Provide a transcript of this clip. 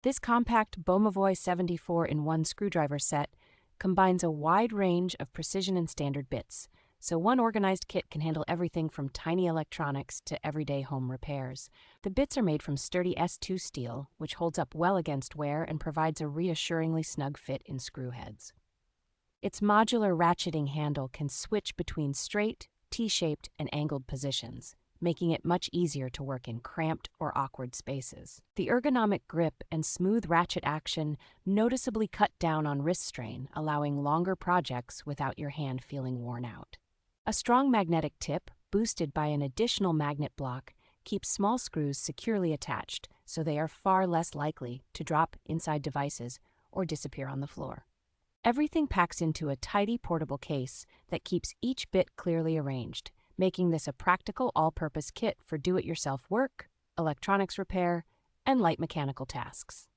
This compact Bomivoi 74-in-1 screwdriver set combines a wide range of precision and standard bits, so one organized kit can handle everything from tiny electronics to everyday home repairs. The bits are made from sturdy S2 steel, which holds up well against wear and provides a reassuringly snug fit in screw heads. Its modular ratcheting handle can switch between straight, T-shaped, and angled positions, making it much easier to work in cramped or awkward spaces. The ergonomic grip and smooth ratchet action noticeably cut down on wrist strain, allowing longer projects without your hand feeling worn out. A strong magnetic tip, boosted by an additional magnet block, keeps small screws securely attached, so they are far less likely to drop inside devices or disappear on the floor. Everything packs into a tidy portable case that keeps each bit clearly arranged, making this a practical all-purpose kit for do-it-yourself work, electronics repair, and light mechanical tasks.